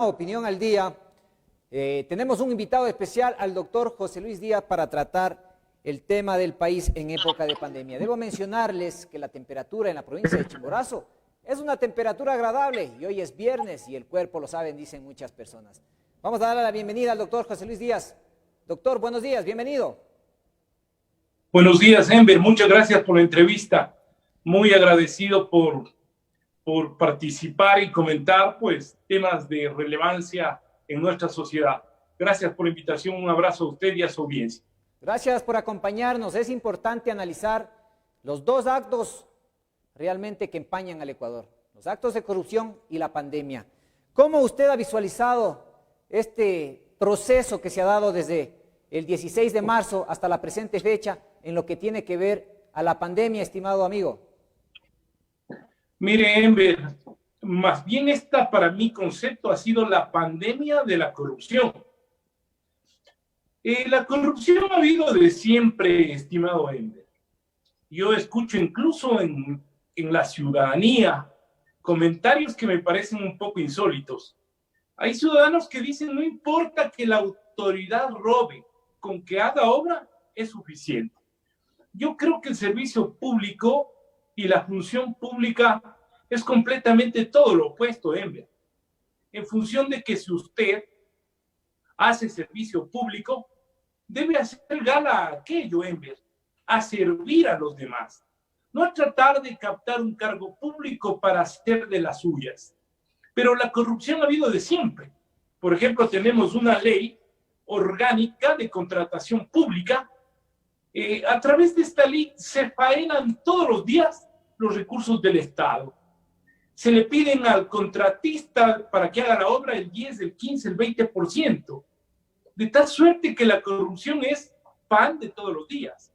Opinión al día. Tenemos un invitado especial al doctor José Luis Díaz para tratar el tema del país en época de pandemia. Debo mencionarles que la temperatura en la provincia de Chimborazo es una temperatura agradable y hoy es viernes y el cuerpo lo saben, dicen muchas personas. Vamos a darle la bienvenida al doctor José Luis Díaz. Doctor, buenos días, bienvenido. Buenos días, Enver. Muchas gracias por la entrevista. Muy agradecido por participar y comentar pues temas de relevancia en nuestra sociedad. Gracias por la invitación, un abrazo a usted y a su audiencia. Gracias por acompañarnos. Es importante analizar los dos actos realmente que empañan al Ecuador, los actos de corrupción y la pandemia. ¿Cómo usted ha visualizado este proceso que se ha dado desde el 16 de marzo hasta la presente fecha en lo que tiene que ver a la pandemia, estimado amigo? Mire, Enver, más bien para mi concepto ha sido la pandemia de la corrupción. La corrupción ha habido de siempre, estimado Enver. Yo escucho incluso en la ciudadanía comentarios que me parecen un poco insólitos. Hay ciudadanos que dicen, no importa que la autoridad robe, con que haga obra es suficiente. Yo creo que el servicio público y la función pública es completamente todo lo opuesto, Enver. En función de que si usted hace servicio público, debe hacer gala a aquello, Enver, a servir a los demás, no a tratar de captar un cargo público para hacer de las suyas. Pero la corrupción ha habido de siempre. Por ejemplo, tenemos una ley orgánica de contratación pública. A través de esta ley se faenan todos los días los recursos del Estado. Se le piden al contratista para que haga la obra el 10, el 15, el 20%. De tal suerte que la corrupción es pan de todos los días.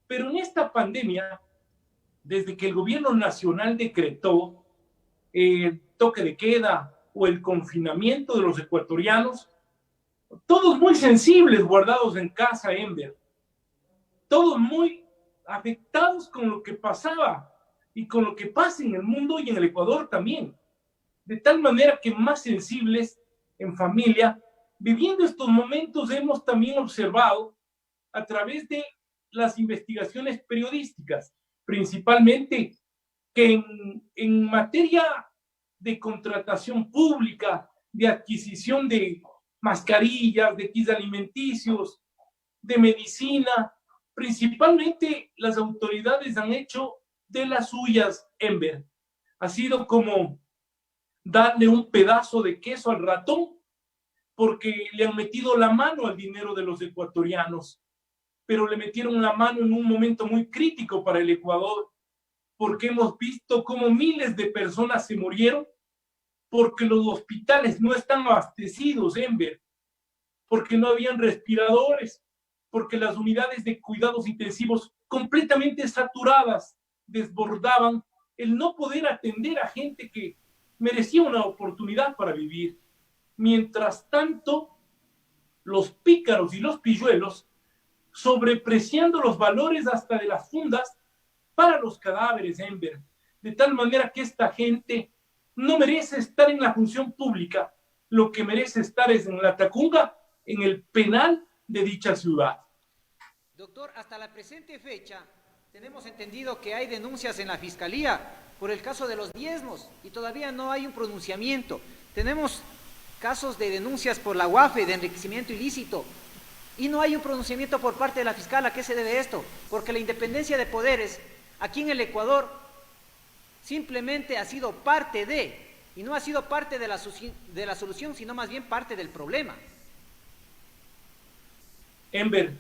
Pero en esta pandemia, desde que el gobierno nacional decretó el toque de queda o el confinamiento de los ecuatorianos, todos muy sensibles, guardados en casa, Enver, todos muy afectados con lo que pasaba y con lo que pasa en el mundo y en el Ecuador también. De tal manera que más sensibles en familia, viviendo estos momentos, hemos también observado a través de las investigaciones periodísticas, principalmente que en materia de contratación pública, de adquisición de mascarillas, de kits alimenticios, de medicina, principalmente las autoridades han hecho de las suyas, Enver. Ha sido como darle un pedazo de queso al ratón porque le han metido la mano al dinero de los ecuatorianos, pero le metieron la mano en un momento muy crítico para el Ecuador, porque hemos visto cómo miles de personas se murieron porque los hospitales no están abastecidos, Enver, porque no habían respiradores, porque las unidades de cuidados intensivos completamente saturadas desbordaban el no poder atender a gente que merecía una oportunidad para vivir. Mientras tanto, los pícaros y los pilluelos sobrepreciando los valores hasta de las fundas para los cadáveres, Enver, de tal manera que esta gente no merece estar en la función pública, lo que merece estar es en la tacunga, en el penal de dicha ciudad. Doctor, hasta la presente fecha tenemos entendido que hay denuncias en la Fiscalía por el caso de los diezmos y todavía no hay un pronunciamiento. Tenemos casos de denuncias por la UAFE de enriquecimiento ilícito y no hay un pronunciamiento por parte de la fiscal. ¿A qué se debe esto? Porque la independencia de poderes aquí en el Ecuador simplemente ha sido parte de, y no ha sido parte de la solución, sino más bien parte del problema. Enver,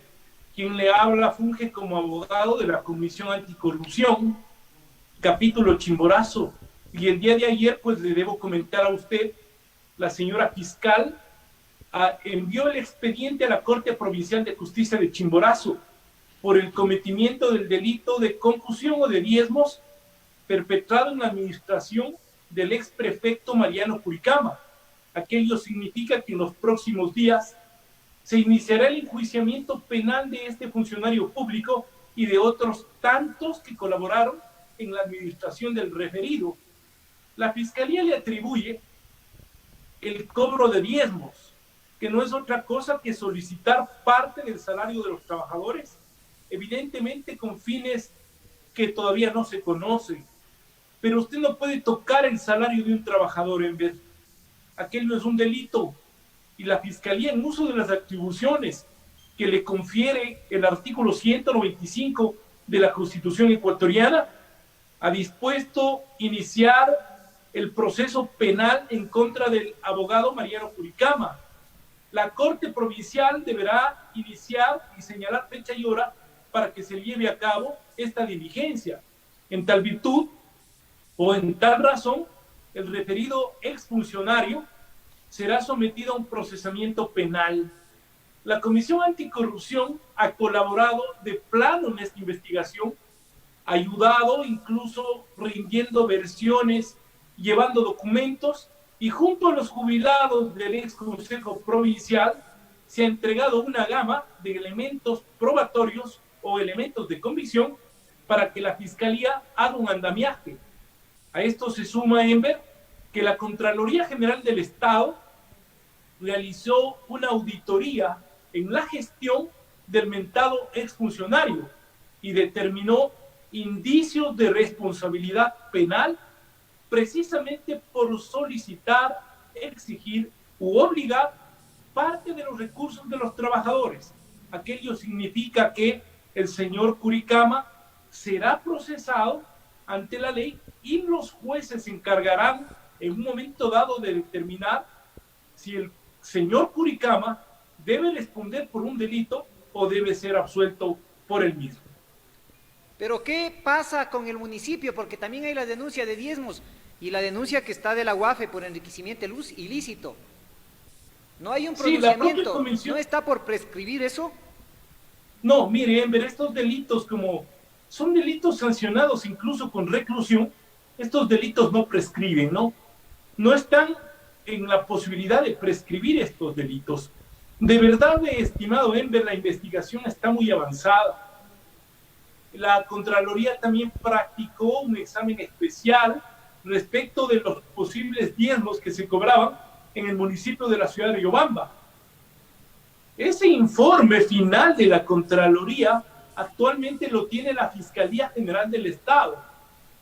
quien le habla funge como abogado de la Comisión Anticorrupción, capítulo Chimborazo, y el día de ayer pues le debo comentar a usted, la señora fiscal envió el expediente a la Corte Provincial de Justicia de Chimborazo por el cometimiento del delito de concusión o de diezmos perpetrado en la administración del exprefecto Mariano Curicama. Aquello significa que en los próximos días se iniciará el enjuiciamiento penal de este funcionario público y de otros tantos que colaboraron en la administración del referido. La Fiscalía le atribuye el cobro de diezmos, que no es otra cosa que solicitar parte del salario de los trabajadores, evidentemente con fines que todavía no se conocen. Pero usted no puede tocar el salario de un trabajador en vez. Aquello es un delito. Y la Fiscalía, en uso de las atribuciones que le confiere el artículo 195 de la Constitución ecuatoriana, ha dispuesto iniciar el proceso penal en contra del abogado Mariano Curicama. La Corte Provincial deberá iniciar y señalar fecha y hora para que se lleve a cabo esta diligencia. En tal virtud o en tal razón, el referido exfuncionario será sometido a un procesamiento penal. La Comisión Anticorrupción ha colaborado de plano en esta investigación, ha ayudado incluso rindiendo versiones, llevando documentos, y junto a los jubilados del ex Consejo Provincial se ha entregado una gama de elementos probatorios o elementos de convicción para que la Fiscalía haga un andamiaje. A esto se suma, Enver, que la Contraloría General del Estado realizó una auditoría en la gestión del mentado exfuncionario y determinó indicios de responsabilidad penal precisamente por solicitar, exigir u obligar parte de los recursos de los trabajadores. Aquello significa que el señor Curicama será procesado ante la ley y los jueces se encargarán en un momento dado de determinar si el señor Curicama debe responder por un delito o debe ser absuelto por el mismo. Pero ¿qué pasa con el municipio? Porque también hay la denuncia de diezmos y la denuncia que está de la UAFE por enriquecimiento ilícito. ¿No hay un pronunciamiento? Sí, ¿no está por prescribir eso? No, mire, Enver, estos delitos como son delitos sancionados incluso con reclusión, estos delitos no prescriben, ¿no? No están en la posibilidad de prescribir estos delitos. De verdad, estimado Enver, la investigación está muy avanzada. La Contraloría también practicó un examen especial respecto de los posibles diezmos que se cobraban en el municipio de la ciudad de Riobamba. Ese informe final de la Contraloría actualmente lo tiene la Fiscalía General del Estado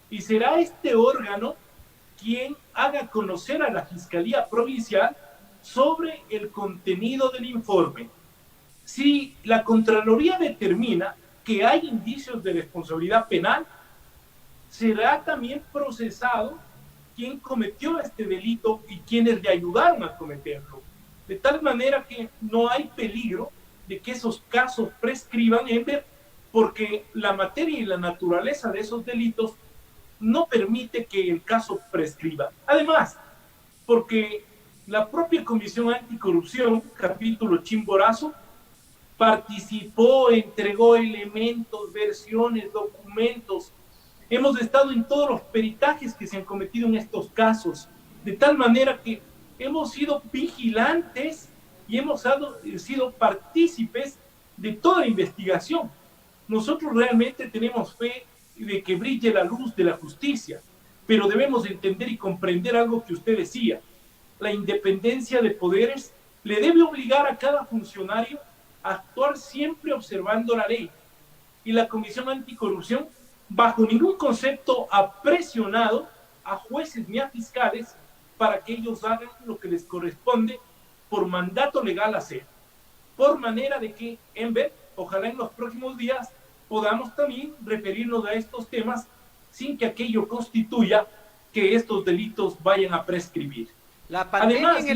y será este órgano quien haga conocer a la Fiscalía Provincial sobre el contenido del informe. Si la Contraloría determina que hay indicios de responsabilidad penal, será también procesado quien cometió este delito y quienes le ayudaron a cometerlo. De tal manera que no hay peligro de que esos casos prescriban, porque la materia y la naturaleza de esos delitos no permite que el caso prescriba. Además, porque la propia Comisión Anticorrupción, capítulo Chimborazo, participó, entregó elementos, versiones, documentos. Hemos estado en todos los peritajes que se han cometido en estos casos, de tal manera que hemos sido vigilantes y hemos sido partícipes de toda la investigación. Nosotros realmente tenemos fe de que brille la luz de la justicia, pero debemos entender y comprender algo que usted decía. La independencia de poderes le debe obligar a cada funcionario a actuar siempre observando la ley. Y la Comisión Anticorrupción, bajo ningún concepto, ha presionado a jueces ni a fiscales para que ellos hagan lo que les corresponde por mandato legal hacer. Por manera de que, ojalá en los próximos días podamos también referirnos a estos temas sin que aquello constituya que estos delitos vayan a prescribir. La pandemia en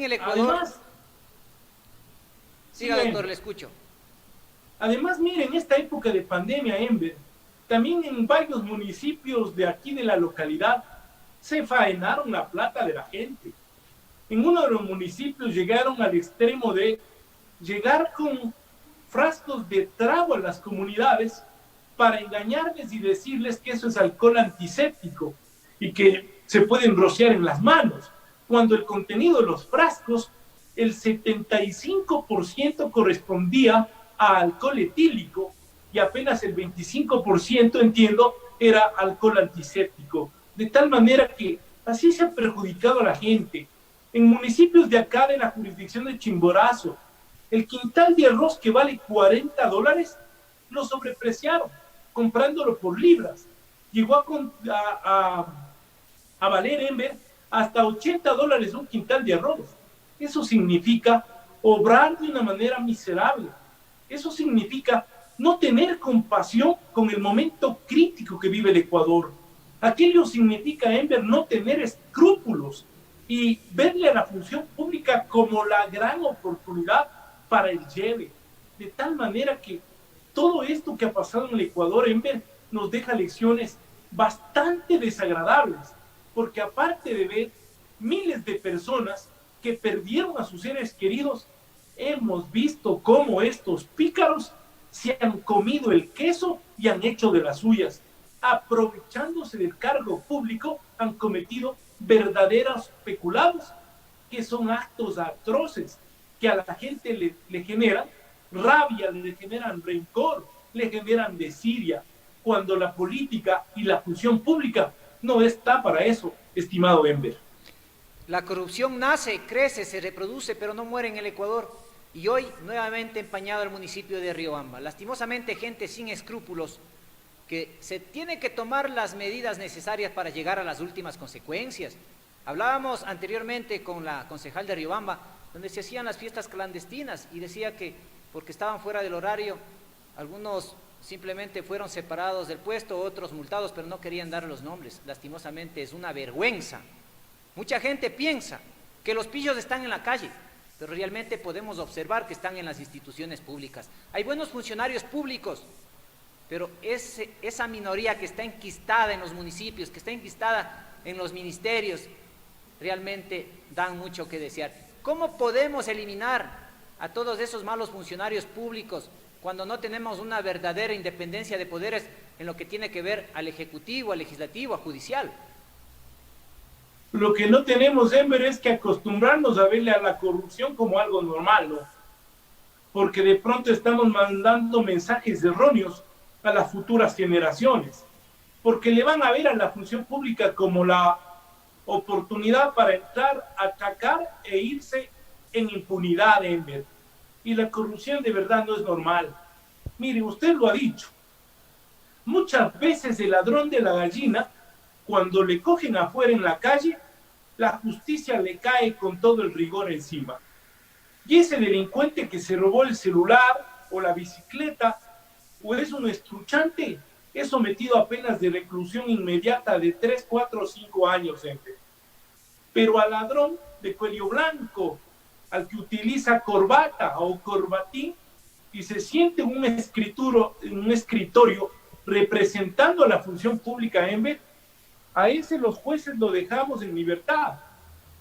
el Ecuador... Además, sí, doctor, le escucho. Además, miren, en esta época de pandemia, también en varios municipios de aquí de la localidad se faenaron la plata de la gente. En uno de los municipios llegaron al extremo de llegar con frascos de trago a las comunidades para engañarles y decirles que eso es alcohol antiséptico y que se pueden rociar en las manos, cuando el contenido de los frascos, el 75% correspondía a alcohol etílico y apenas el 25%, entiendo, era alcohol antiséptico. De tal manera que Así se ha perjudicado a la gente. En municipios de acá de la jurisdicción de Chimborazo, el quintal de arroz que vale $40 lo sobrepreciaron, comprándolo por libras. Llegó a valer, Enver, hasta $80 un quintal de arroz. Eso significa obrar de una manera miserable. Eso significa no tener compasión con el momento crítico que vive el Ecuador. Aquello significa, Enver, no tener escrúpulos y verle a la función pública como la gran oportunidad para el lleve. De tal manera que todo esto que ha pasado en el Ecuador, Enver, nos deja lecciones bastante desagradables, porque aparte de ver miles de personas que perdieron a sus seres queridos, hemos visto cómo estos pícaros se han comido el queso y han hecho de las suyas. Aprovechándose del cargo público, han cometido verdaderos peculados, que son actos atroces, que a la gente le generan rabia, le generan rencor, le generan desidia, cuando la política y la función pública no está para eso, estimado Enver. La corrupción nace, crece, se reproduce, pero no muere en el Ecuador. Y hoy nuevamente empañado el municipio de Riobamba. Lastimosamente, gente sin escrúpulos, que se tiene que tomar las medidas necesarias para llegar a las últimas consecuencias. Hablábamos anteriormente con la concejal de Riobamba, donde se hacían las fiestas clandestinas, y decía que porque estaban fuera del horario, algunos simplemente fueron separados del puesto, otros multados, pero no querían dar los nombres. Lastimosamente es una vergüenza. Mucha gente piensa que los pillos están en la calle, pero realmente podemos observar que están en las instituciones públicas. Hay buenos funcionarios públicos, pero esa minoría que está enquistada en los municipios, que está enquistada en los ministerios, realmente dan mucho que desear. ¿Cómo podemos eliminar a todos esos malos funcionarios públicos cuando no tenemos una verdadera independencia de poderes en lo que tiene que ver al Ejecutivo, al Legislativo, al Judicial? Lo que no tenemos, Enver, es que acostumbrarnos a verle a la corrupción como algo normal, ¿no? Porque de pronto estamos mandando mensajes erróneos a las futuras generaciones, porque le van a ver a la función pública como la oportunidad para entrar, atacar e irse en impunidad, Enver. Y la corrupción de verdad no es normal. Mire, usted lo ha dicho. Muchas veces el ladrón de la gallina, cuando le cogen afuera en la calle, la justicia le cae con todo el rigor encima. Y ese delincuente que se robó el celular o la bicicleta o es un estruchante, es sometido a penas de reclusión inmediata de 3, 4 o 5 años. Pero al ladrón de cuello blanco, al que utiliza corbata o corbatín y se siente en un escritorio representando a la función pública, Enver, a ese los jueces lo dejamos en libertad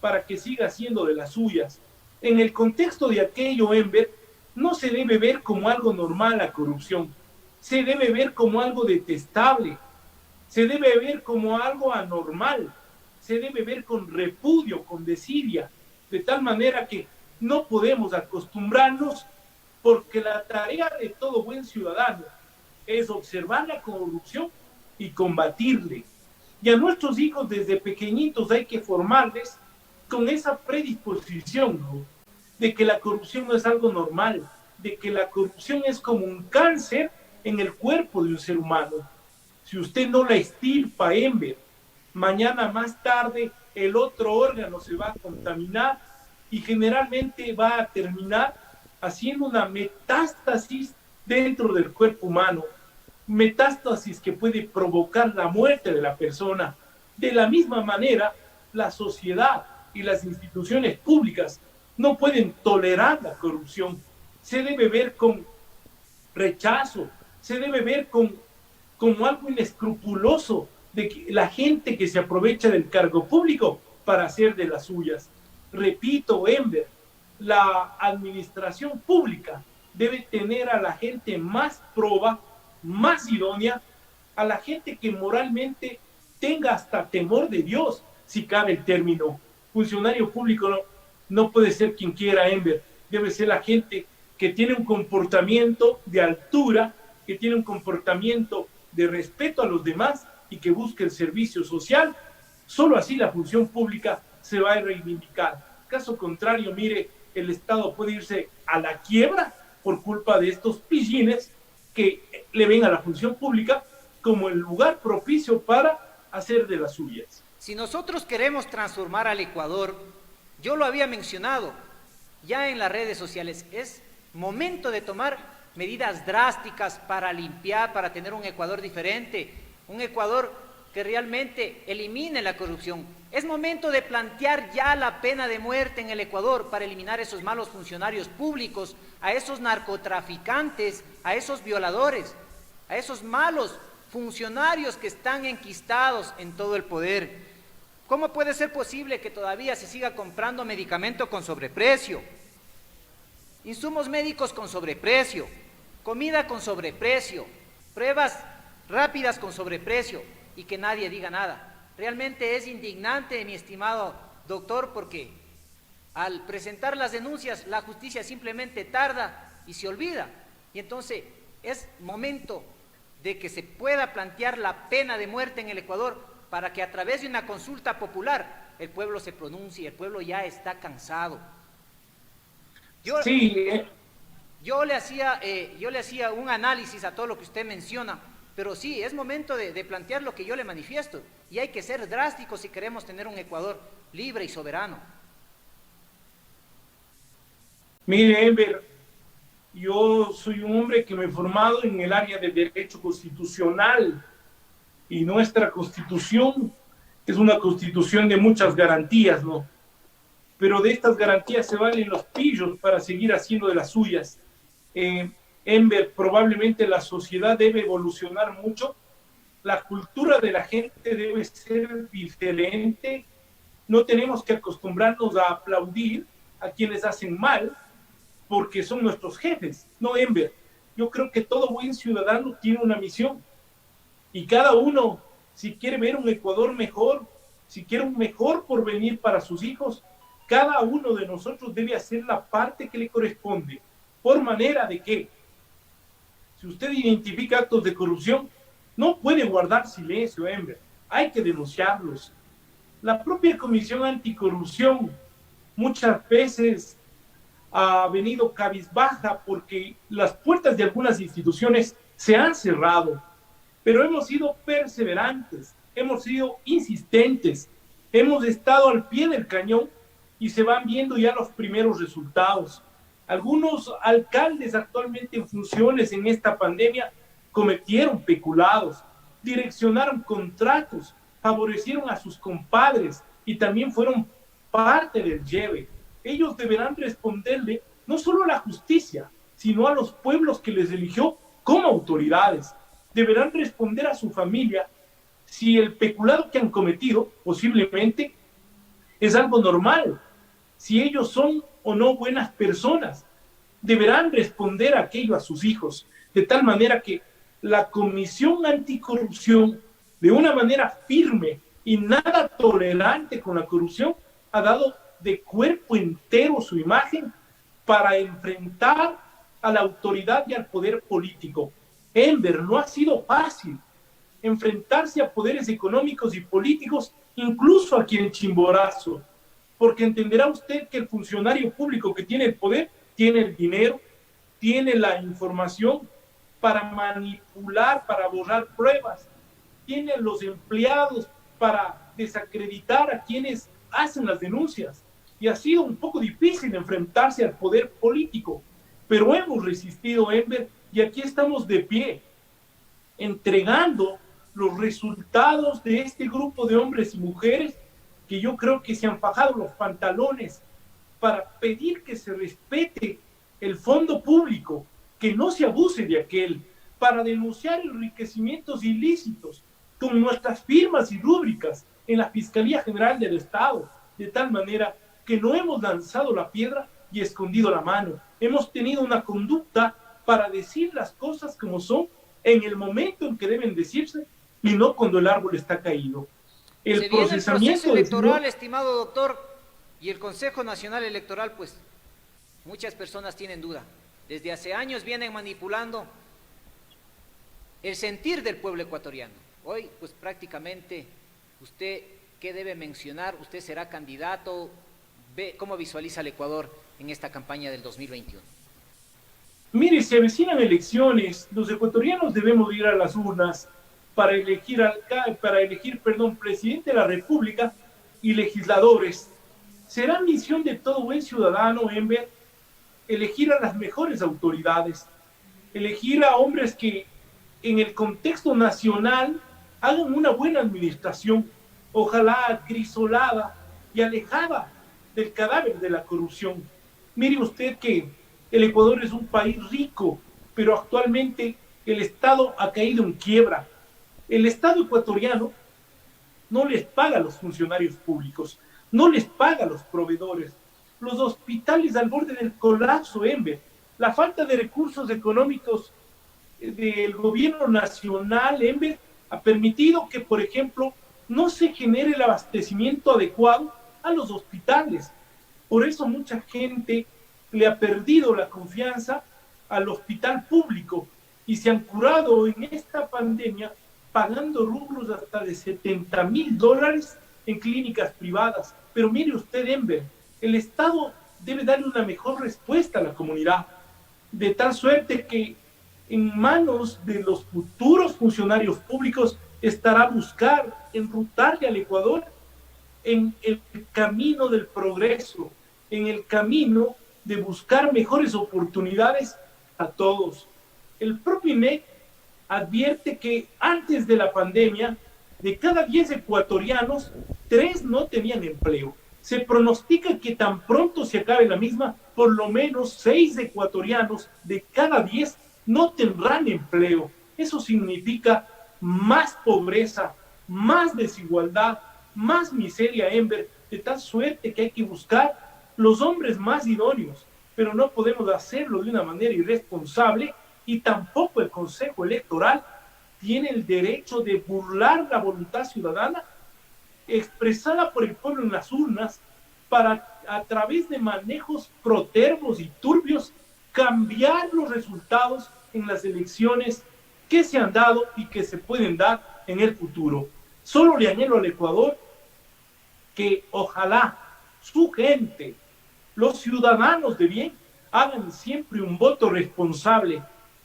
para que siga haciendo de las suyas. En el contexto de aquello, Enver, no se debe ver como algo normal la corrupción, se debe ver como algo detestable, se debe ver como algo anormal, se debe ver con repudio, con desidia, de tal manera que no podemos acostumbrarnos, porque la tarea de todo buen ciudadano es observar la corrupción y combatirle. Y a nuestros hijos desde pequeñitos hay que formarles con esa predisposición, ¿no?, de que la corrupción no es algo normal, de que la corrupción es como un cáncer en el cuerpo de un ser humano. Si usted no la extirpa, Enver, mañana más tarde el otro órgano se va a contaminar y generalmente va a terminar haciendo una metástasis dentro del cuerpo humano, metástasis que puede provocar la muerte de la persona. De la misma manera, la sociedad y las instituciones públicas no pueden tolerar la corrupción. Se debe ver con rechazo, se debe ver como algo inescrupuloso de que la gente que se aprovecha del cargo público para hacer de las suyas. Repito, Enver, la administración pública debe tener a la gente más proba, más idónea, a la gente que moralmente tenga hasta temor de Dios, si cabe el término. Funcionario público no puede ser quien quiera, Enver, debe ser la gente que tiene un comportamiento de altura, que tiene un comportamiento de respeto a los demás y que busque el servicio social Solo así la función pública se va a reivindicar. Caso contrario, mire, el Estado puede irse a la quiebra por culpa de estos pillines que le ven a la función pública como el lugar propicio para hacer de las suyas. Si nosotros queremos transformar al Ecuador, yo lo había mencionado ya en las redes sociales, es momento de tomar medidas drásticas para limpiar, para tener un Ecuador diferente, un Ecuador que realmente elimine la corrupción. Es momento de plantear ya la pena de muerte en el Ecuador para eliminar esos malos funcionarios públicos, a esos narcotraficantes, a esos violadores, a esos malos funcionarios que están enquistados en todo el poder. ¿Cómo puede ser posible que todavía se siga comprando medicamento con sobreprecio, insumos médicos con sobreprecio, comida con sobreprecio, pruebas rápidas con sobreprecio y que nadie diga nada? Realmente es indignante, mi estimado doctor, porque al presentar las denuncias la justicia simplemente tarda y se olvida. Y entonces es momento de que se pueda plantear la pena de muerte en el Ecuador para que a través de una consulta popular el pueblo se pronuncie. El pueblo ya está cansado. Yo le hacía un análisis a todo lo que usted menciona, pero sí, es momento de plantear lo que yo le manifiesto, y hay que ser drásticos si queremos tener un Ecuador libre y soberano. Mire, Enver, yo soy un hombre que me he formado en el área de derecho constitucional, y nuestra constitución es una constitución de muchas garantías, ¿no? Pero de estas garantías se valen los pillos para seguir haciendo de las suyas. Enver, probablemente la sociedad debe evolucionar mucho, la cultura de la gente debe ser diferente, no tenemos que acostumbrarnos a aplaudir a quienes hacen mal, porque son nuestros jefes, no, Enver. Yo creo que todo buen ciudadano tiene una misión, y cada uno, si quiere ver un Ecuador mejor, si quiere un mejor porvenir para sus hijos, cada uno de nosotros debe hacer la parte que le corresponde, por manera de que, si usted identifica actos de corrupción, no puede guardar silencio, Enver, hay que denunciarlos. La propia Comisión Anticorrupción muchas veces ha venido cabizbaja porque las puertas de algunas instituciones se han cerrado, pero hemos sido perseverantes, hemos sido insistentes, hemos estado al pie del cañón y se van viendo ya los primeros resultados. Algunos alcaldes actualmente en funciones en esta pandemia cometieron peculados, direccionaron contratos, favorecieron a sus compadres y también fueron parte del lleve. Ellos deberán responderle no solo a la justicia, sino a los pueblos que les eligió como autoridades. Deberán responder a su familia si el peculado que han cometido posiblemente es algo normal, si ellos son o no buenas personas. Deberán responder aquello a sus hijos, de tal manera que la Comisión Anticorrupción, de una manera firme y nada tolerante con la corrupción, ha dado de cuerpo entero su imagen para enfrentar a la autoridad y al poder político. Enver, no ha sido fácil enfrentarse a poderes económicos y políticos, incluso aquí en Chimborazo, porque entenderá usted que el funcionario público que tiene el poder tiene el dinero, tiene la información para manipular, para borrar pruebas, tiene los empleados para desacreditar a quienes hacen las denuncias, y ha sido un poco difícil enfrentarse al poder político, pero hemos resistido, Enver, y aquí estamos de pie, entregando los resultados de este grupo de hombres y mujeres que yo creo que se han fajado los pantalones para pedir que se respete el fondo público, que no se abuse de aquel, para denunciar enriquecimientos ilícitos con nuestras firmas y rúbricas en la Fiscalía General del Estado, de tal manera que no hemos lanzado la piedra y escondido la mano. Hemos tenido una conducta para decir las cosas como son en el momento en que deben decirse y no cuando el árbol está caído. El proceso electoral, estimado doctor, y el Consejo Nacional Electoral, pues muchas personas tienen duda. Desde hace años vienen manipulando el sentir del pueblo ecuatoriano. Hoy, pues prácticamente usted ¿Qué debe mencionar? ¿Usted será candidato? ¿Cómo visualiza el Ecuador en esta campaña del 2021? Mire, se avecinan elecciones, los ecuatorianos debemos ir a las urnas para elegir, presidente de la República y legisladores. Será misión de todo buen ciudadano, Enver, elegir a las mejores autoridades, elegir a hombres que en el contexto nacional hagan una buena administración, ojalá acrisolada y alejada del cadáver de la corrupción. Mire usted que el Ecuador es un país rico, pero actualmente el Estado ha caído en quiebra. El Estado ecuatoriano no les paga a los funcionarios públicos, no les paga a los proveedores. Los hospitales al borde del colapso, Enver. La falta de recursos económicos del gobierno nacional, Enver, ha permitido que, por ejemplo, no se genere el abastecimiento adecuado a los hospitales. Por eso mucha gente le ha perdido la confianza al hospital público y se han curado en esta pandemia pagando rubros hasta de $70,000 en clínicas privadas. Pero mire usted, Enver, el Estado debe darle una mejor respuesta a la comunidad, de tal suerte que en manos de los futuros funcionarios públicos estará buscar enrutarle al Ecuador en el camino del progreso, en el camino de buscar mejores oportunidades a todos. El propio INEC advierte que antes de la pandemia, de cada 10 ecuatorianos, 3 no tenían empleo. Se pronostica que tan pronto se acabe la misma, por lo menos 6 ecuatorianos de cada 10 no tendrán empleo. Eso significa más pobreza, más desigualdad, más miseria, Enver, de tal suerte que hay que buscar los hombres más idóneos, pero no podemos hacerlo de una manera irresponsable y tampoco el Consejo Electoral tiene el derecho de burlar la voluntad ciudadana expresada por el pueblo en las urnas para, a través de manejos protervos y turbios, cambiar los resultados en las elecciones que se han dado y que se pueden dar en el futuro. Solo le anhelo al Ecuador que ojalá su gente, los ciudadanos de bien, hagan siempre un voto responsable,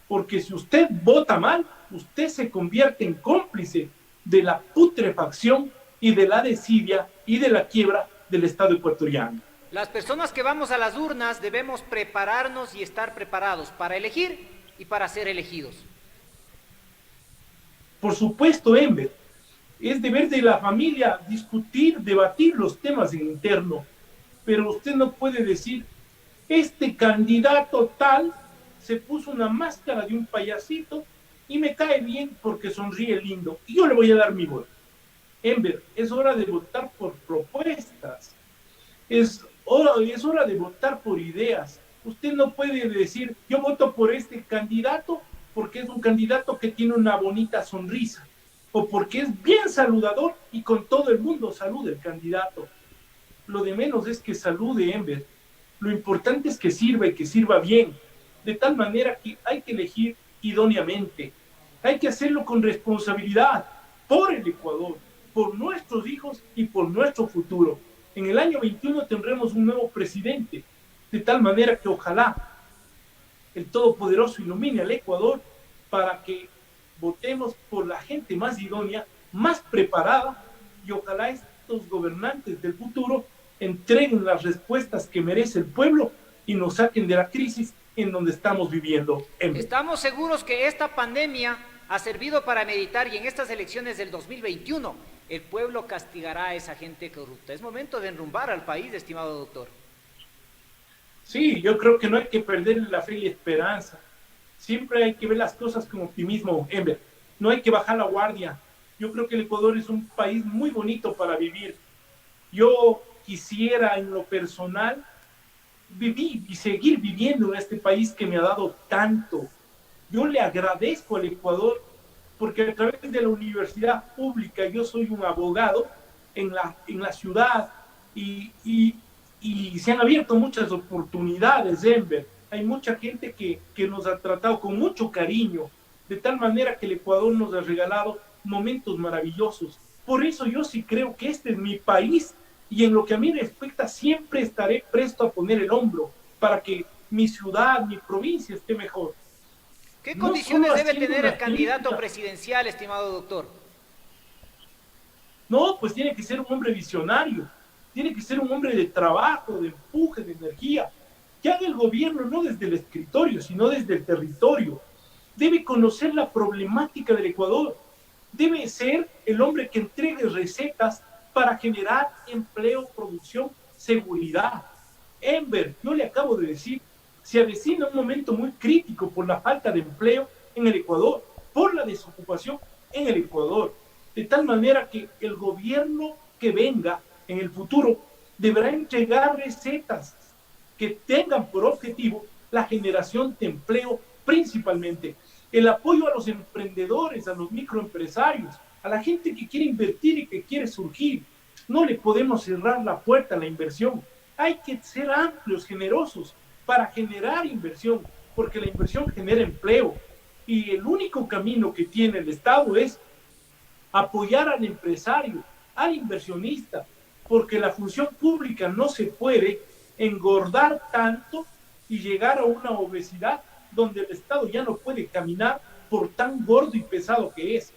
porque si usted vota mal, usted se convierte en cómplice de la putrefacción y de la desidia y de la quiebra del Estado ecuatoriano. Las personas que vamos a las urnas debemos prepararnos y estar preparados para elegir y para ser elegidos. Por supuesto, Enver, es deber de la familia discutir, debatir los temas en interno, pero usted no puede decir, este candidato tal se puso una máscara de un payasito y me cae bien porque sonríe lindo y yo le voy a dar mi voto. Enver, es hora de votar por propuestas, es hora de votar por ideas. Usted no puede decir, yo voto por este candidato porque es un candidato que tiene una bonita sonrisa, o porque es bien saludador y con todo el mundo saluda el candidato. Lo de menos es que salude, Enver. Lo importante es que sirva y que sirva bien, de tal manera que hay que elegir idóneamente. Hay que hacerlo con responsabilidad por el Ecuador, por nuestros hijos y por nuestro futuro. En el año 21 tendremos un nuevo presidente, de tal manera que ojalá el Todopoderoso ilumine al Ecuador para que votemos por la gente más idónea, más preparada, y ojalá estos gobernantes del futuro entreguen las respuestas que merece el pueblo y nos saquen de la crisis en donde estamos viviendo. Estamos seguros que esta pandemia ha servido para meditar y en estas elecciones del 2021 el pueblo castigará a esa gente corrupta. Es momento de enrumbar al país, estimado doctor. Sí, yo creo que no hay que perder la fe y la esperanza. Siempre hay que ver las cosas con optimismo, Enver. No hay que bajar la guardia. Yo creo que el Ecuador es un país muy bonito para vivir. Yo quisiera, en lo personal, vivir y seguir viviendo en este país que me ha dado tanto. Yo le agradezco al Ecuador porque a través de la universidad pública yo soy un abogado en la ciudad y se han abierto muchas oportunidades, Enver. Hay mucha gente que nos ha tratado con mucho cariño, de tal manera que el Ecuador nos ha regalado momentos maravillosos. Por eso yo sí creo que este es mi país y en lo que a mí respecta siempre estaré presto a poner el hombro para que mi ciudad, mi provincia esté mejor. ¿Qué No condiciones solo debe haciendo tener el una candidato crítica. presidencial, estimado doctor? No, pues tiene que ser un hombre visionario, tiene que ser un hombre de trabajo, de empuje, de energía, que haga el gobierno no desde el escritorio, sino desde el territorio. Debe conocer la problemática del Ecuador, debe ser el hombre que entregue recetas para generar empleo, producción, seguridad. Enver, yo le acabo de decir, se avecina un momento muy crítico por la falta de empleo en el Ecuador, por la desocupación en el Ecuador, de tal manera que el gobierno que venga en el futuro deberá entregar recetas que tengan por objetivo la generación de empleo principalmente, el apoyo a los emprendedores, a los microempresarios, a la gente que quiere invertir y que quiere surgir. No le podemos cerrar la puerta a la inversión. Hay que ser amplios, generosos para generar inversión, porque la inversión genera empleo. Y el único camino que tiene el Estado es apoyar al empresario, al inversionista, porque la función pública no se puede engordar tanto y llegar a una obesidad donde el Estado ya no puede caminar por tan gordo y pesado que es.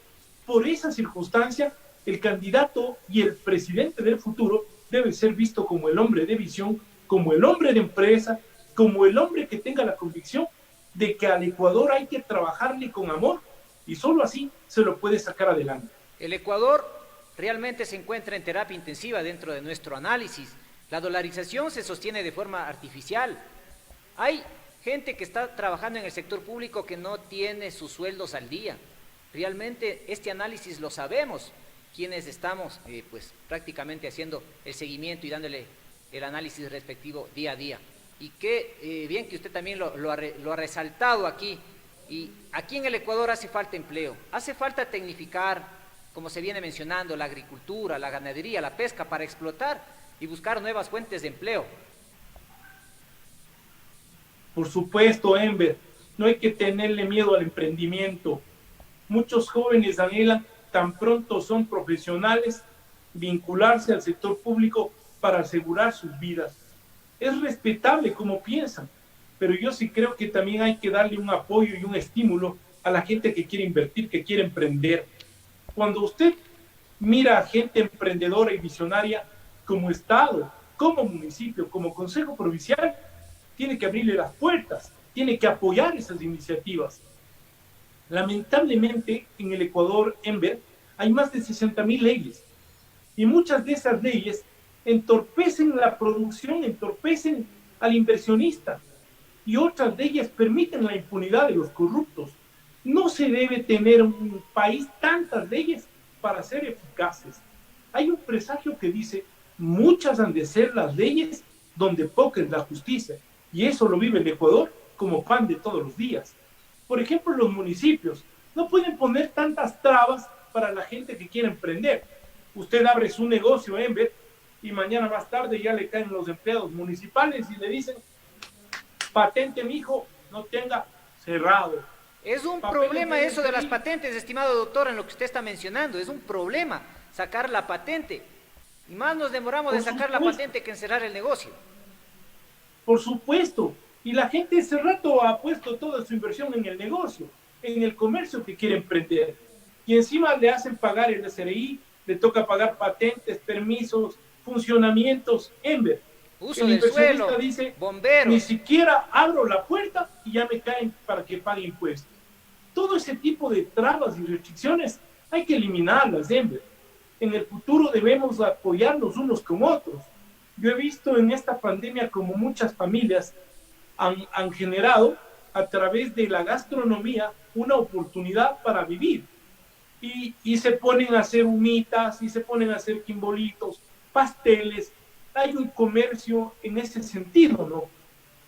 Por esa circunstancia, el candidato y el presidente del futuro debe ser visto como el hombre de visión, como el hombre de empresa, como el hombre que tenga la convicción de que al Ecuador hay que trabajarle con amor y solo así se lo puede sacar adelante. El Ecuador realmente se encuentra en terapia intensiva dentro de nuestro análisis. La dolarización se sostiene de forma artificial. Hay gente que está trabajando en el sector público que no tiene sus sueldos al día. Realmente este análisis lo sabemos, quienes estamos pues prácticamente haciendo el seguimiento y dándole el análisis respectivo día a día. Y qué bien que usted también lo ha resaltado aquí. Y aquí en el Ecuador hace falta empleo, hace falta tecnificar, como se viene mencionando, la agricultura, la ganadería, la pesca, para explotar y buscar nuevas fuentes de empleo. Por supuesto, Enver, no hay que tenerle miedo al emprendimiento. Muchos jóvenes anhelan, tan pronto son profesionales, vincularse al sector público para asegurar sus vidas. Es respetable como piensan, pero yo sí creo que también hay que darle un apoyo y un estímulo a la gente que quiere invertir, que quiere emprender. Cuando usted mira a gente emprendedora y visionaria como Estado, como municipio, como Consejo Provincial, tiene que abrirle las puertas, tiene que apoyar esas iniciativas. Lamentablemente, en el Ecuador, Enver, hay más de 60.000 leyes y muchas de esas leyes entorpecen la producción, entorpecen al inversionista y otras leyes permiten la impunidad de los corruptos. No se debe tener un país tantas leyes para ser eficaces. Hay un presagio que dice, muchas han de ser las leyes donde poca es la justicia. Y eso lo vive el Ecuador como pan de todos los días. Por ejemplo, los municipios no pueden poner tantas trabas para la gente que quiere emprender. Usted abre su negocio, Enver, y mañana más tarde ya le caen los empleados municipales y le dicen, patente, mijo, no tenga, cerrado. Es un problema eso de las patentes, estimado doctor, en lo que usted está mencionando. Es un problema sacar la patente. Y más nos demoramos de sacar la patente que en cerrar el negocio. Por supuesto. Y la gente ese rato ha puesto toda su inversión en el negocio, en el comercio que quiere emprender. Y encima le hacen pagar el SRI, le toca pagar patentes, permisos, funcionamientos, Enver. Uso del suelo, dice, bomberos. ni siquiera abro la puerta y ya me caen para que pague impuestos. Todo ese tipo de trabas y restricciones hay que eliminarlas, Enver. En el futuro debemos apoyarnos unos con otros. Yo he visto en esta pandemia como muchas familias han generado a través de la gastronomía una oportunidad para vivir. Y se ponen a hacer humitas, y se ponen a hacer quimbolitos, pasteles. Hay un comercio en ese sentido, ¿no?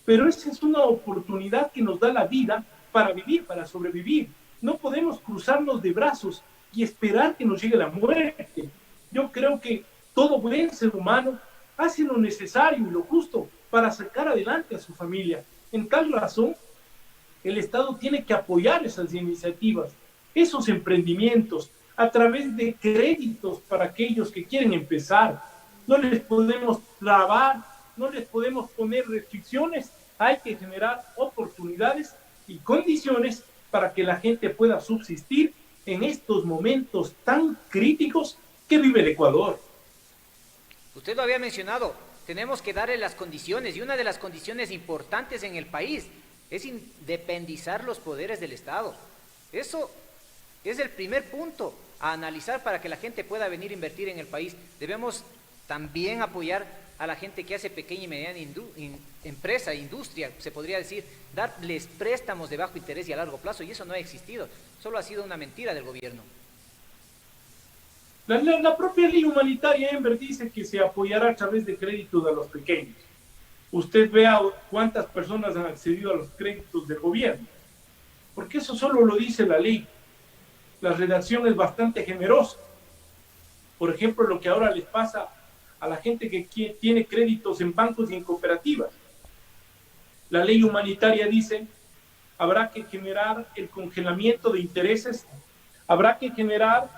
Pero esa es una oportunidad que nos da la vida para vivir, para sobrevivir. No podemos cruzarnos de brazos y esperar que nos llegue la muerte. Yo creo que todo buen ser humano hace lo necesario y lo justo para sacar adelante a su familia. En tal razón, el Estado tiene que apoyar esas iniciativas, esos emprendimientos. a través de créditos para aquellos que quieren empezar. No les podemos trabar, no les podemos poner restricciones. Hay que generar oportunidades y condiciones para que la gente pueda subsistir en estos momentos tan críticos que vive el Ecuador. Usted lo había mencionado, tenemos que darle las condiciones, y una de las condiciones importantes en el país es independizar los poderes del Estado. Eso es el primer punto a analizar para que la gente pueda venir a invertir en el país. Debemos también apoyar a la gente que hace pequeña y mediana empresa, industria, se podría decir, darles préstamos de bajo interés y a largo plazo, y eso no ha existido, solo ha sido una mentira del gobierno. La propia ley humanitaria, Enver, dice que se apoyará a través de créditos a los pequeños. Usted vea cuántas personas han accedido a los créditos del gobierno, porque eso solo lo dice la ley. La redacción es bastante generosa. Por ejemplo, lo que ahora les pasa a la gente que tiene créditos en bancos y en cooperativas. La ley humanitaria dice, habrá que generar el congelamiento de intereses, habrá que generar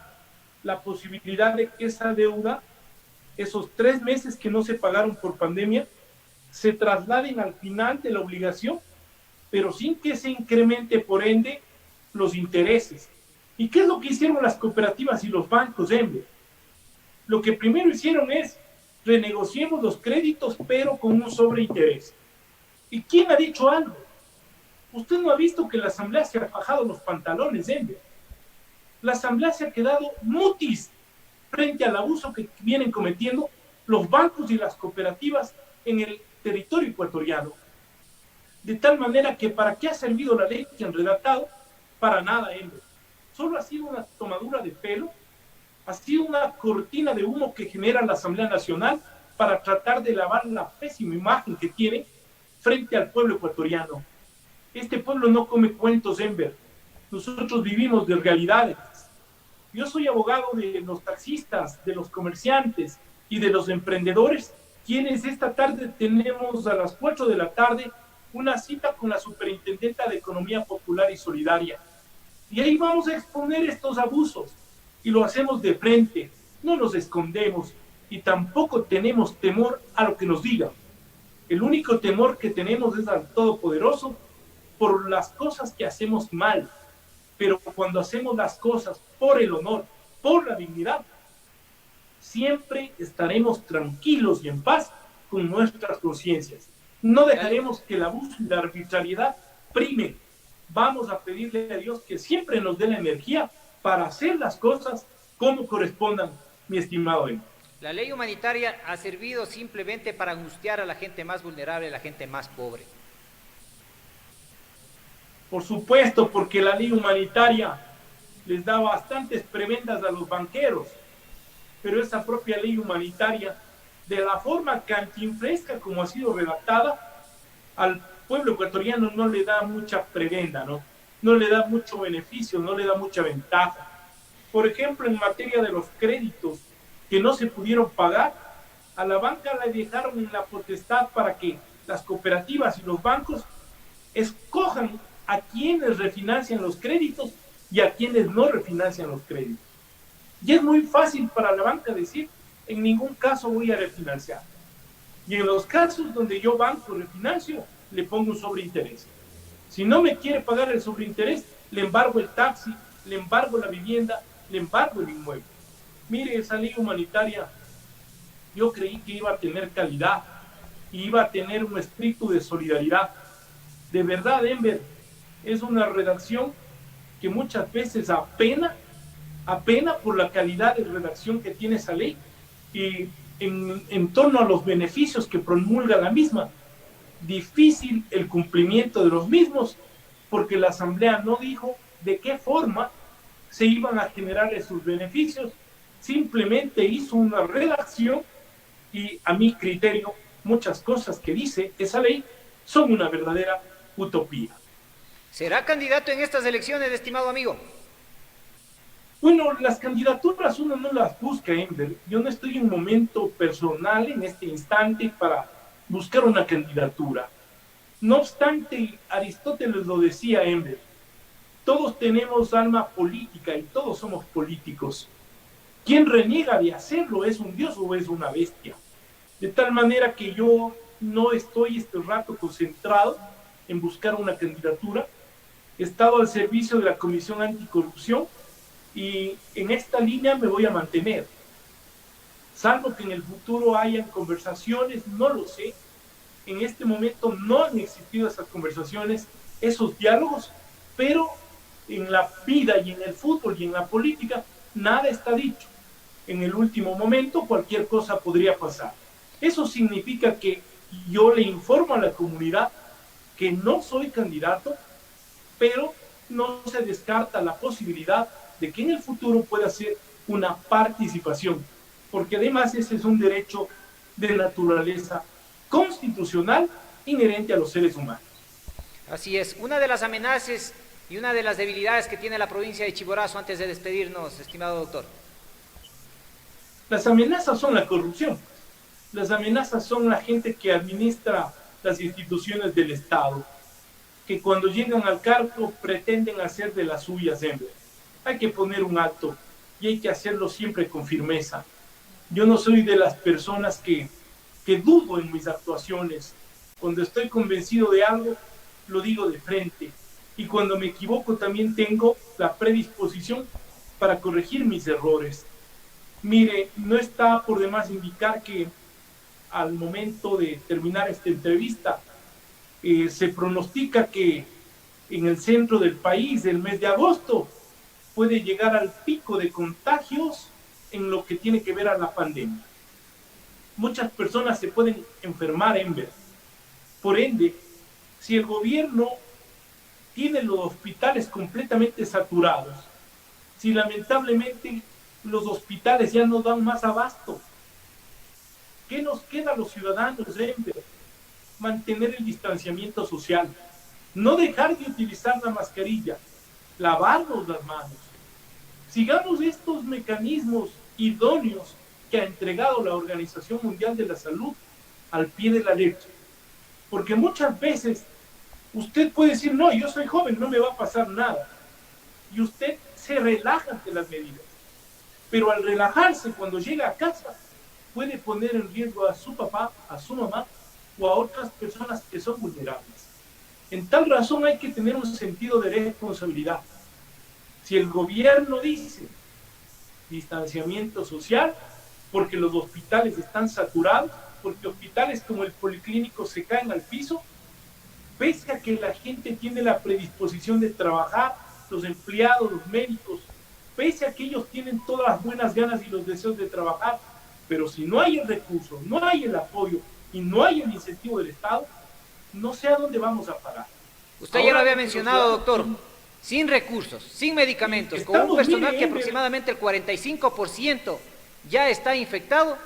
la posibilidad de que esa deuda, esos 3 meses que no se pagaron por pandemia, se trasladen al final de la obligación, pero sin que se incremente, por ende, los intereses. ¿Y qué es lo que hicieron las cooperativas y los bancos, Enver? Lo que primero hicieron es renegociemos los créditos, pero con un sobreinterés. ¿Y quién ha dicho algo? Usted no ha visto que la Asamblea se ha fajado los pantalones, Enver. La Asamblea se ha quedado mutis frente al abuso que vienen cometiendo los bancos y las cooperativas en el territorio ecuatoriano. De tal manera que ¿para qué ha servido la ley que han redactado? Para nada, Enver. Solo ha sido una tomadura de pelo, ha sido una cortina de humo que genera la Asamblea Nacional para tratar de lavar la pésima imagen que tiene frente al pueblo ecuatoriano. Este pueblo no come cuentos, Enver. Nosotros vivimos de realidades. Yo soy abogado de los taxistas, de los comerciantes y de los emprendedores, quienes esta tarde tenemos a las 4 de la tarde una cita con la Superintendenta de Economía Popular y Solidaria. Y ahí vamos a exponer estos abusos y lo hacemos de frente, no nos escondemos y tampoco tenemos temor a lo que nos digan. El único temor que tenemos es al Todopoderoso por las cosas que hacemos mal, pero cuando hacemos las cosas por el honor, por la dignidad, siempre estaremos tranquilos y en paz con nuestras conciencias. No dejaremos que el abuso y la arbitrariedad prime. Vamos a pedirle a Dios que siempre nos dé la energía para hacer las cosas como correspondan, mi estimado Emma. La ley humanitaria ha servido simplemente para angustiar a la gente más vulnerable, a la gente más pobre. Por supuesto, porque la ley humanitaria les da bastantes prebendas a los banqueros, pero esa propia ley humanitaria, de la forma cantinflesca como ha sido redactada, al pueblo ecuatoriano no le da mucha prebenda, no le da mucho beneficio, no le da mucha ventaja. Por ejemplo, en materia de los créditos que no se pudieron pagar, a la banca le dejaron la potestad para que las cooperativas y los bancos escojan a quienes refinancian los créditos y a quienes no refinancian los créditos. Y es muy fácil para la banca decir, en ningún caso voy a refinanciar. Y en los casos donde yo banco refinancio, le pongo un sobreinterés. Si no me quiere pagar el sobreinterés, le embargo el taxi, le embargo la vivienda, le embargo el inmueble. Mire, esa ley humanitaria, yo creí que iba a tener calidad y iba a tener un espíritu de solidaridad. De verdad, Enver, es una redacción que muchas veces apena por la calidad de redacción que tiene esa ley y en torno a los beneficios que promulga la misma. Difícil el cumplimiento de los mismos porque la Asamblea no dijo de qué forma se iban a generar esos beneficios, simplemente hizo una redacción y a mi criterio muchas cosas que dice esa ley son una verdadera utopía. ¿Será candidato en estas elecciones, estimado amigo? Bueno, las candidaturas uno no las busca, Enver. Yo no estoy en un momento personal en este instante para buscar una candidatura. No obstante, Aristóteles lo decía, Enver, Todos tenemos alma política y todos somos políticos. Quien reniega de hacerlo es un dios o es una bestia. De tal manera que yo no estoy este rato concentrado en buscar una candidatura. He estado al servicio de la Comisión Anticorrupción y en esta línea me voy a mantener. Salvo que en el futuro hayan conversaciones, no lo sé. En este momento no han existido esas conversaciones, esos diálogos, pero en la vida y en el fútbol y en la política nada está dicho. En el último momento cualquier cosa podría pasar. Eso significa que yo le informo a la comunidad que no soy candidato, pero no se descarta la posibilidad de que en el futuro pueda ser una participación, porque además ese es un derecho de naturaleza constitucional inherente a los seres humanos. Así es, una de las amenazas y una de las debilidades que tiene la provincia de Chimborazo, antes de despedirnos, estimado doctor. Las amenazas son la corrupción, las amenazas son la gente que administra las instituciones del Estado, que cuando llegan al cargo pretenden hacer de las suyas hembras. Hay que poner un alto y hay que hacerlo siempre con firmeza. Yo no soy de las personas que dudo en mis actuaciones. Cuando estoy convencido de algo, lo digo de frente. Y cuando me equivoco también tengo la predisposición para corregir mis errores. Mire, no está por demás indicar que al momento de terminar esta entrevista, se pronostica que en el centro del país, el mes de agosto, puede llegar al pico de contagios en lo que tiene que ver a la pandemia. Muchas personas se pueden enfermar en ver. Por ende, si el gobierno tiene los hospitales completamente saturados, si lamentablemente los hospitales ya no dan más abasto, ¿qué nos queda a los ciudadanos en ver? Mantener el distanciamiento social, no dejar de utilizar la mascarilla, lavarnos las manos. Sigamos estos mecanismos idóneos que ha entregado la Organización Mundial de la Salud al pie de la letra. Porque muchas veces usted puede decir, no, yo soy joven, no me va a pasar nada. Y usted se relaja ante las medidas. Pero al relajarse, cuando llega a casa, puede poner en riesgo a su papá, a su mamá o a otras personas que son vulnerables. En tal razón hay que tener un sentido de responsabilidad. Si el gobierno dice distanciamiento social, porque los hospitales están saturados, porque hospitales como el Policlínico se caen al piso, pese a que la gente tiene la predisposición de trabajar, los empleados, los médicos, pese a que ellos tienen todas las buenas ganas y los deseos de trabajar, pero si no hay el recurso, no hay el apoyo y no hay el incentivo del Estado, no sé a dónde vamos a parar. Usted ahora ya lo había mencionado, doctor, sin recursos, sin medicamentos, con un personal que aproximadamente el 45% ya está infectado,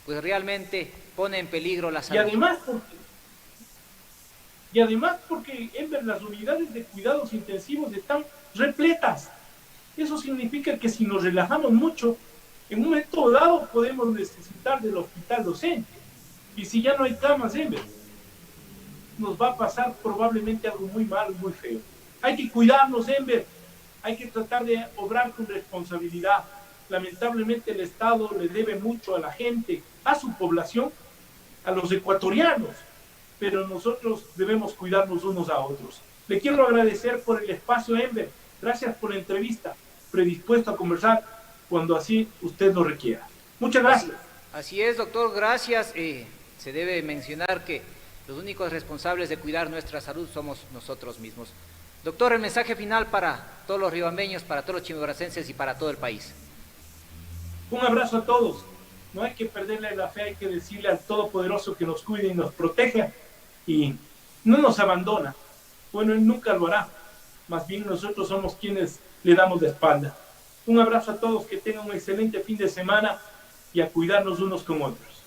pues realmente pone en peligro la salud. Y además porque en las unidades de cuidados intensivos están repletas. Eso significa que si nos relajamos mucho, en un momento dado podemos necesitar del hospital docente. Y si ya no hay camas, nos va a pasar probablemente algo muy malo, muy feo. Hay que cuidarnos, hay que tratar de obrar con responsabilidad. Lamentablemente el Estado le debe mucho a la gente, a su población, a los ecuatorianos, pero nosotros debemos cuidarnos unos a otros. Le quiero agradecer por el espacio, Enver. Gracias por la entrevista, predispuesto a conversar cuando así usted lo requiera. Muchas gracias. Así es, doctor, gracias. Se debe mencionar que los únicos responsables de cuidar nuestra salud somos nosotros mismos. Doctor, el mensaje final para todos los riobambeños, para todos los chimboracenses y para todo el país. Un abrazo a todos. No hay que perderle la fe, hay que decirle al Todopoderoso que nos cuide y nos proteja y no nos abandona. Bueno, Él nunca lo hará. Más bien nosotros somos quienes le damos la espalda. Un abrazo a todos, que tengan un excelente fin de semana y a cuidarnos unos con otros.